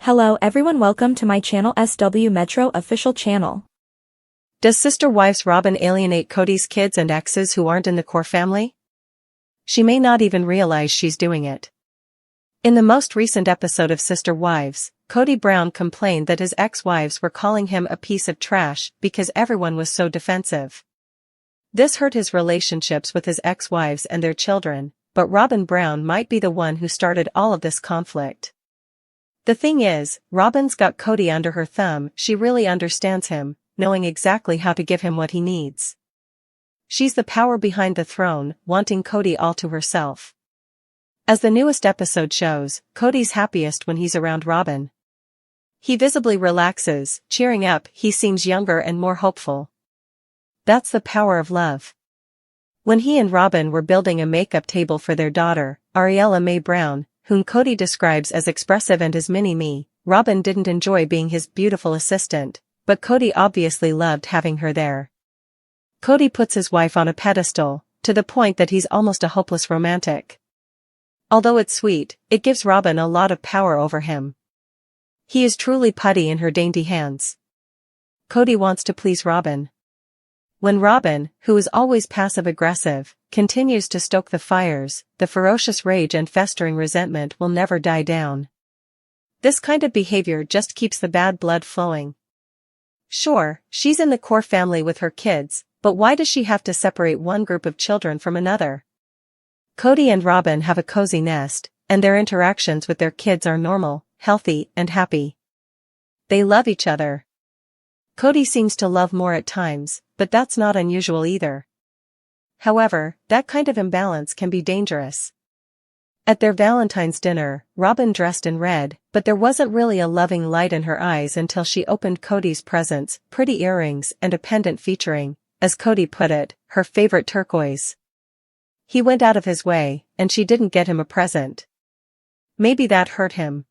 Hello everyone, welcome to my channel SW Metro official channel. Does sister wife's Robyn alienate Kody's kids and exes who aren't in the core family? She may not even realize she's doing it. In the most recent episode of Sister Wives, Kody Brown complained that his ex-wives were calling him a piece of trash because everyone was so defensive. This hurt his relationships with his ex-wives and their children, but Robyn Brown might be the one who started all of this conflict. The thing is, Robyn's got Kody under her thumb. She really understands him, knowing exactly how to give him what he needs. She's the power behind the throne, wanting Kody all to herself. As the newest episode shows, Kody's happiest when he's around Robyn. He visibly relaxes, cheering up. He seems younger and more hopeful. That's the power of love. When he and Robyn were building a makeup table for their daughter, Ariella Mae Brown, whom Kody describes as expressive and his mini-me, Robyn didn't enjoy being his beautiful assistant, but Kody obviously loved having her there. Kody puts his wife on a pedestal, to the point that he's almost a hopeless romantic. Although it's sweet, it gives Robyn a lot of power over him. He is truly putty in her dainty hands. Kody wants to please Robyn. When Robyn, who is always passive-aggressive, continues to stoke the fires, the ferocious rage and festering resentment will never die down. This kind of behavior just keeps the bad blood flowing. Sure, she's in the core family with her kids, but why does she have to separate one group of children from another? Kody and Robyn have a cozy nest, and their interactions with their kids are normal, healthy, and happy. They love each other. Kody seems to love more at times, but that's not unusual either. However, that kind of imbalance can be dangerous. At their Valentine's dinner, Robyn dressed in red, but there wasn't really a loving light in her eyes until she opened Kody's presents, pretty earrings and a pendant featuring, as Kody put it, her favorite turquoise. He went out of his way, and she didn't get him a present. Maybe that hurt him.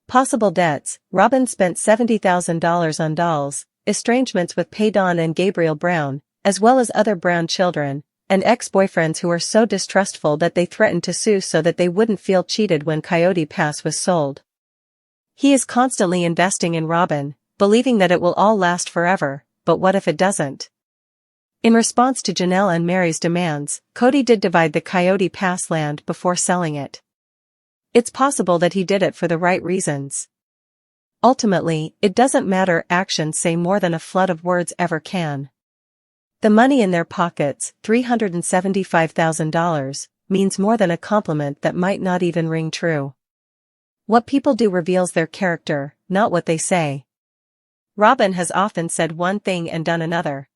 Possible debts: Robyn spent $70,000 on dolls, estrangements with Paydon and Gabriel Brown, as well as other Brown children, and ex-boyfriends who are so distrustful that they threatened to sue so that they wouldn't feel cheated when Coyote Pass was sold. He is constantly investing in Robyn, believing that it will all last forever, but what if it doesn't? In response to Janelle and Mary's demands, Kody did divide the Coyote Pass land before selling it. It's possible that he did it for the right reasons. Ultimately, it doesn't matter. Actions say more than a flood of words ever can. The money in their pockets, $375,000, means more than a compliment that might not even ring true. What people do reveals their character, not what they say. Robyn has often said one thing and done another.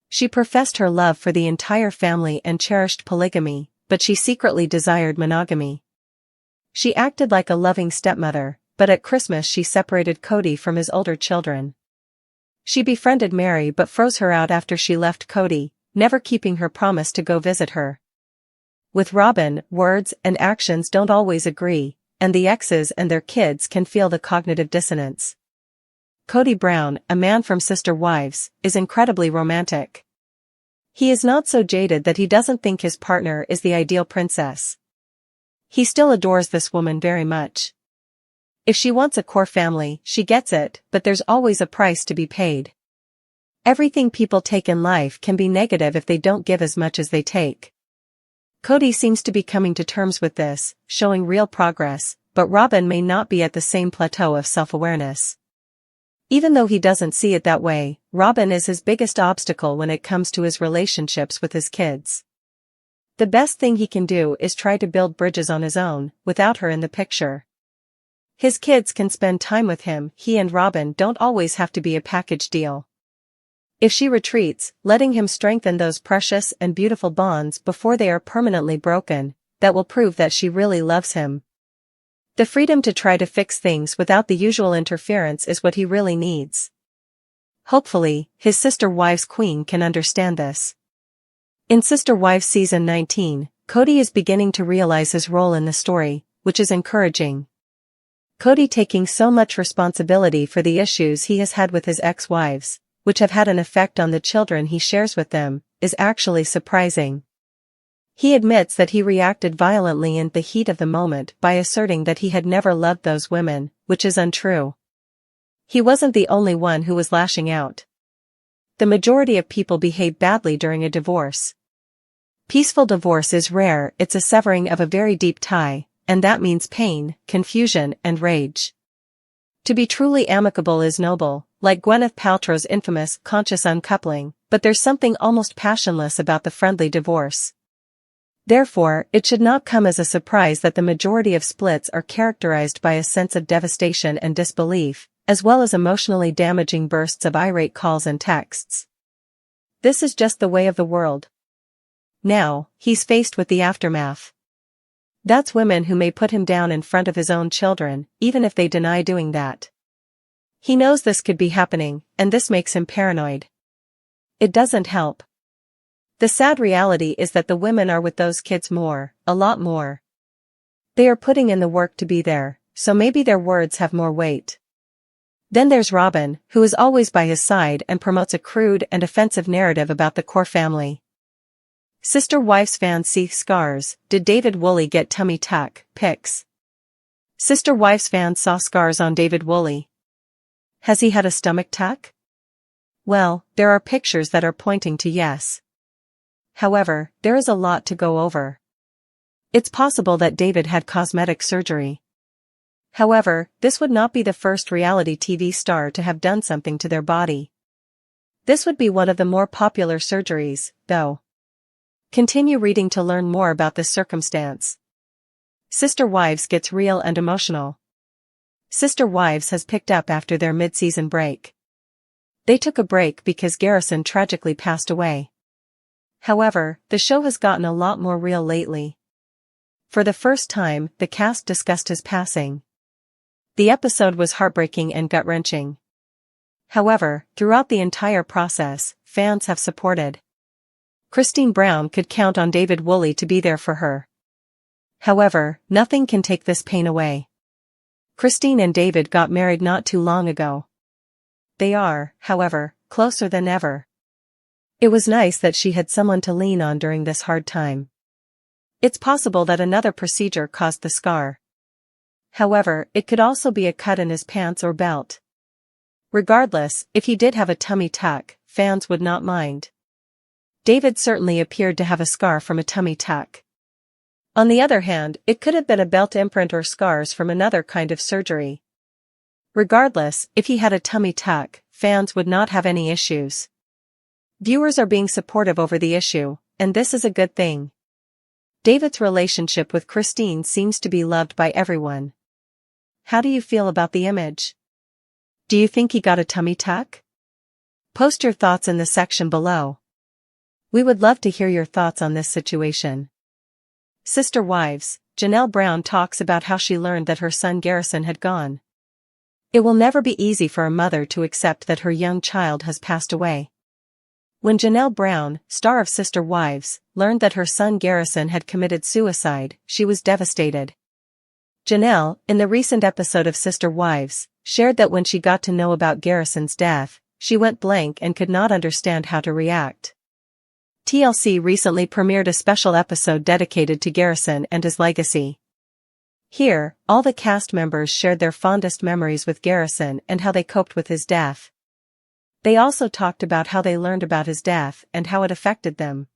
She professed her love for the entire family and cherished polygamy, but she secretly desired monogamy. She acted like a loving stepmother, but at Christmas she separated Kody from his older children. She befriended Mary but froze her out after she left Kody, never keeping her promise to go visit her. With Robyn, words and actions don't always agree, and the exes and their kids can feel the cognitive dissonance. Kody Brown, a man from Sister Wives, is incredibly romantic. He is not so jaded that he doesn't think his partner is the ideal princess. He still adores this woman very much. If she wants a core family, she gets it, but there's always a price to be paid. Everything people take in life can be negative if they don't give as much as they take. Kody seems to be coming to terms with this, showing real progress, but Robyn may not be at the same plateau of self-awareness. Even though he doesn't see it that way, Robyn is his biggest obstacle when it comes to his relationships with his kids. The best thing he can do is try to build bridges on his own, without her in the picture. His kids can spend time with him. He and Robyn don't always have to be a package deal. If she retreats, letting him strengthen those precious and beautiful bonds before they are permanently broken, that will prove that she really loves him. The freedom to try to fix things without the usual interference is what he really needs. Hopefully, his Sister Wives queen can understand this. In Sister Wives Season 19, Kody is beginning to realize his role in the story, which is encouraging. Kody taking so much responsibility for the issues he has had with his ex-wives, which have had an effect on the children he shares with them, is actually surprising. He admits that he reacted violently in the heat of the moment by asserting that he had never loved those women, which is untrue. He wasn't the only one who was lashing out. The majority of people behave badly during a divorce. Peaceful divorce is rare, it's a severing of a very deep tie, and that means pain, confusion, and rage. To be truly amicable is noble, like Gwyneth Paltrow's infamous conscious uncoupling, but there's something almost passionless about the friendly divorce. Therefore, it should not come as a surprise that the majority of splits are characterized by a sense of devastation and disbelief, as well as emotionally damaging bursts of irate calls and texts. This is just the way of the world. Now, he's faced with the aftermath. That's women who may put him down in front of his own children, even if they deny doing that. He knows this could be happening, and this makes him paranoid. It doesn't help. The sad reality is that the women are with those kids more, a lot more. They are putting in the work to be there, so maybe their words have more weight. Then there's Robyn, who is always by his side and promotes a crude and offensive narrative about the core family. Sister Wives fans see scars. Did David Woolley get tummy tuck pics? Sister Wives fans saw scars on David Woolley. Has he had a stomach tuck? Well, there are pictures that are pointing to yes. However, there is a lot to go over. It's possible that David had cosmetic surgery. However, this would not be the first reality TV star to have done something to their body. This would be one of the more popular surgeries, though. Continue reading to learn more about this circumstance. Sister Wives gets real and emotional. Sister Wives has picked up after their mid-season break. They took a break because Garrison tragically passed away. However, the show has gotten a lot more real lately. For the first time, the cast discussed his passing. The episode was heartbreaking and gut-wrenching. However, throughout the entire process, fans have supported. Christine Brown could count on David Woolley to be there for her. However, nothing can take this pain away. Christine and David got married not too long ago. They are, however, closer than ever. It was nice that she had someone to lean on during this hard time. It's possible that another procedure caused the scar. However, it could also be a cut in his pants or belt. Regardless, if he did have a tummy tuck, fans would not mind. David certainly appeared to have a scar from a tummy tuck. On the other hand, it could have been a belt imprint or scars from another kind of surgery. Regardless, if he had a tummy tuck, fans would not have any issues. Viewers are being supportive over the issue, and this is a good thing. David's relationship with Christine seems to be loved by everyone. How do you feel about the image? Do you think he got a tummy tuck? Post your thoughts in the section below. We would love to hear your thoughts on this situation. Sister Wives, Janelle Brown talks about how she learned that her son Garrison had gone. It will never be easy for a mother to accept that her young child has passed away. When Janelle Brown, star of Sister Wives, learned that her son Garrison had committed suicide, she was devastated. Janelle, in the recent episode of Sister Wives, shared that when she got to know about Garrison's death, she went blank and could not understand how to react. TLC recently premiered a special episode dedicated to Garrison and his legacy. Here, all the cast members shared their fondest memories with Garrison and how they coped with his death. They also talked about how they learned about his death and how it affected them.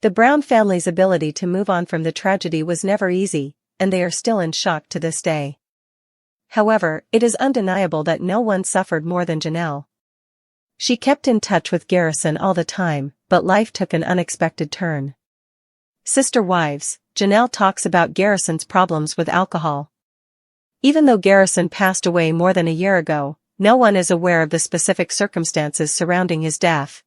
The Brown family's ability to move on from the tragedy was never easy, and they are still in shock to this day. However, it is undeniable that no one suffered more than Janelle. She kept in touch with Garrison all the time, but life took an unexpected turn. Sister Wives, Janelle talks about Garrison's problems with alcohol. Even though Garrison passed away more than a year ago, no one is aware of the specific circumstances surrounding his death.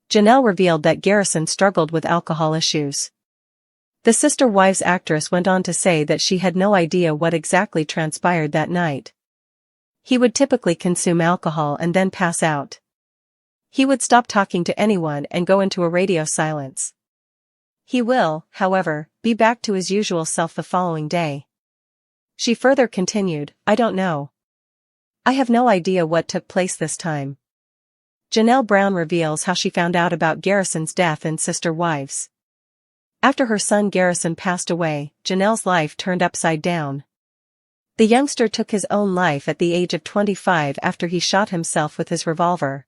Janelle revealed that Garrison struggled with alcohol issues. The Sister Wives actress went on to say that she had no idea what exactly transpired that night. He would typically consume alcohol and then pass out. He would stop talking to anyone and go into a radio silence. He will, however, be back to his usual self the following day. She further continued, "I don't know. I have no idea what took place this time." Janelle Brown reveals how she found out about Garrison's death in Sister Wives. After her son Garrison passed away, Janelle's life turned upside down. The youngster took his own life at the age of 25 after he shot himself with his revolver.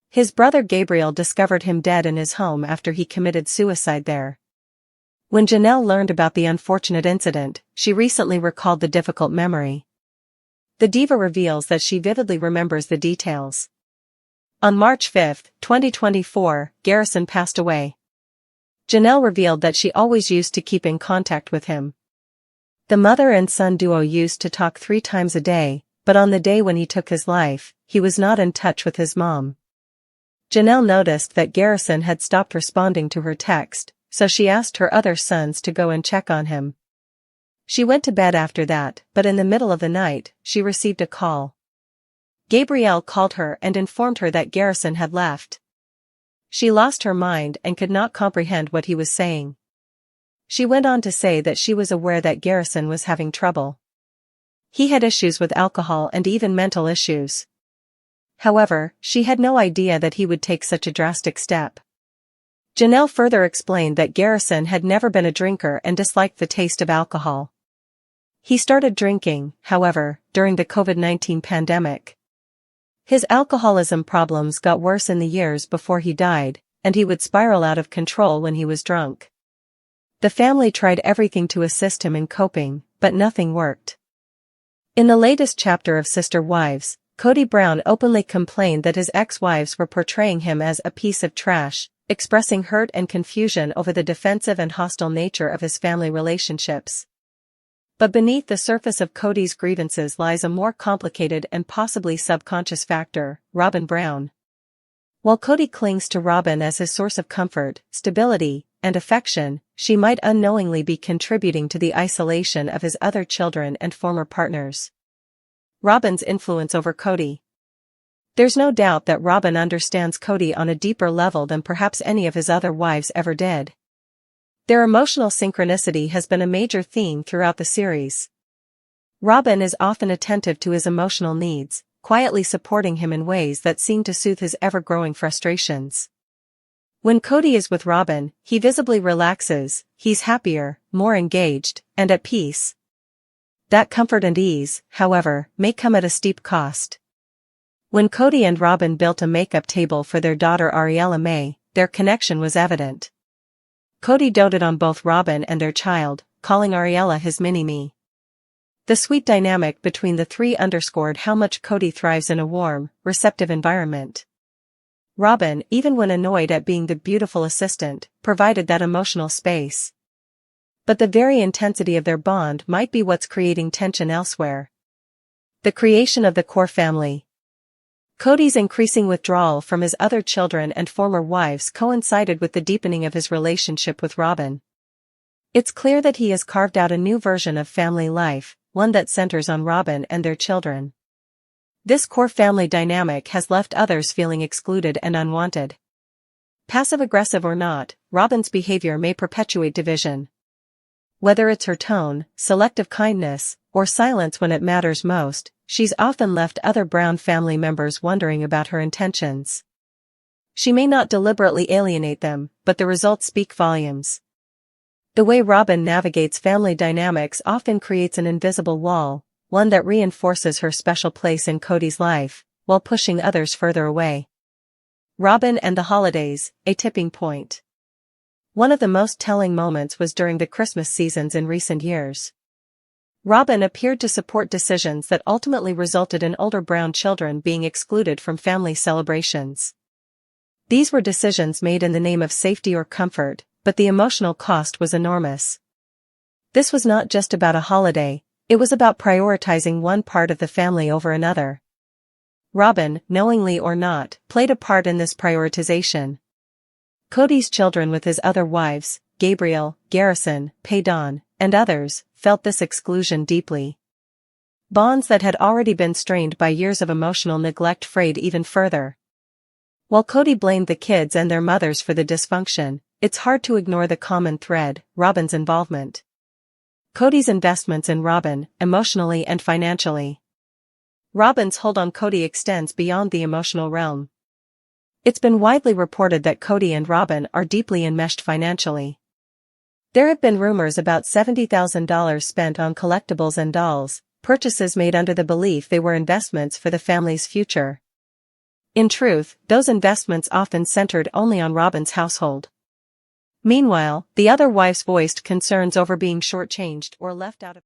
His brother Gabriel discovered him dead in his home after he committed suicide there. When Janelle learned about the unfortunate incident, she recently recalled the difficult memory. The diva reveals that she vividly remembers the details. On March 5, 2024, Garrison passed away. Janelle revealed that she always used to keep in contact with him. The mother and son duo used to talk 3 times a day, but on the day when he took his life, he was not in touch with his mom. Janelle noticed that Garrison had stopped responding to her text, so she asked her other sons to go and check on him. She went to bed after that, but in the middle of the night, she received a call. Gabrielle called her and informed her that Garrison had left. She lost her mind and could not comprehend what he was saying. She went on to say that she was aware that Garrison was having trouble. He had issues with alcohol and even mental issues. However, she had no idea that he would take such a drastic step. Janelle further explained that Garrison had never been a drinker and disliked the taste of alcohol. He started drinking, however, during the COVID-19 pandemic. His alcoholism problems got worse in the years before he died, and he would spiral out of control when he was drunk. The family tried everything to assist him in coping, but nothing worked. In the latest chapter of Sister Wives, Kody Brown openly complained that his ex-wives were portraying him as a piece of trash, expressing hurt and confusion over the defensive and hostile nature of his family relationships. But beneath the surface of Kody's grievances lies a more complicated and possibly subconscious factor, Robyn Brown. While Kody clings to Robyn as his source of comfort, stability, and affection, she might unknowingly be contributing to the isolation of his other children and former partners. Robyn's influence over Kody. There's no doubt that Robyn understands Kody on a deeper level than perhaps any of his other wives ever did. Their emotional synchronicity has been a major theme throughout the series. Robyn is often attentive to his emotional needs, quietly supporting him in ways that seem to soothe his ever-growing frustrations. When Kody is with Robyn, he visibly relaxes, he's happier, more engaged, and at peace. That comfort and ease, however, may come at a steep cost. When Kody and Robyn built a makeup table for their daughter Ariella May, their connection was evident. Kody doted on both Robyn and their child, calling Ariella his mini-me. The sweet dynamic between the three underscored how much Kody thrives in a warm, receptive environment. Robyn, even when annoyed at being the beautiful assistant, provided that emotional space. But the very intensity of their bond might be what's creating tension elsewhere. The creation of the core family. Kody's increasing withdrawal from his other children and former wives coincided with the deepening of his relationship with Robyn. It's clear that he has carved out a new version of family life, one that centers on Robyn and their children. This core family dynamic has left others feeling excluded and unwanted. Passive-aggressive or not, Robyn's behavior may perpetuate division. Whether it's her tone, selective kindness, or silence when it matters most, she's often left other Brown family members wondering about her intentions. She may not deliberately alienate them, but the results speak volumes. The way Robyn navigates family dynamics often creates an invisible wall, one that reinforces her special place in Kody's life, while pushing others further away. Robyn and the holidays, a tipping point. One of the most telling moments was during the Christmas seasons in recent years. Robyn appeared to support decisions that ultimately resulted in older Brown children being excluded from family celebrations. These were decisions made in the name of safety or comfort, but the emotional cost was enormous. This was not just about a holiday, it was about prioritizing one part of the family over another. Robyn, knowingly or not, played a part in this prioritization. Kody's children with his other wives, Gabriel, Garrison, Paydon, and others, felt this exclusion deeply. Bonds that had already been strained by years of emotional neglect frayed even further. While Kody blamed the kids and their mothers for the dysfunction, it's hard to ignore the common thread, Robyn's involvement. Kody's investments in Robyn, emotionally and financially. Robyn's hold on Kody extends beyond the emotional realm. It's been widely reported that Kody and Robyn are deeply enmeshed financially. There have been rumors about $70,000 spent on collectibles and dolls, purchases made under the belief they were investments for the family's future. In truth, those investments often centered only on Robyn's household. Meanwhile, the other wives voiced concerns over being shortchanged or left out of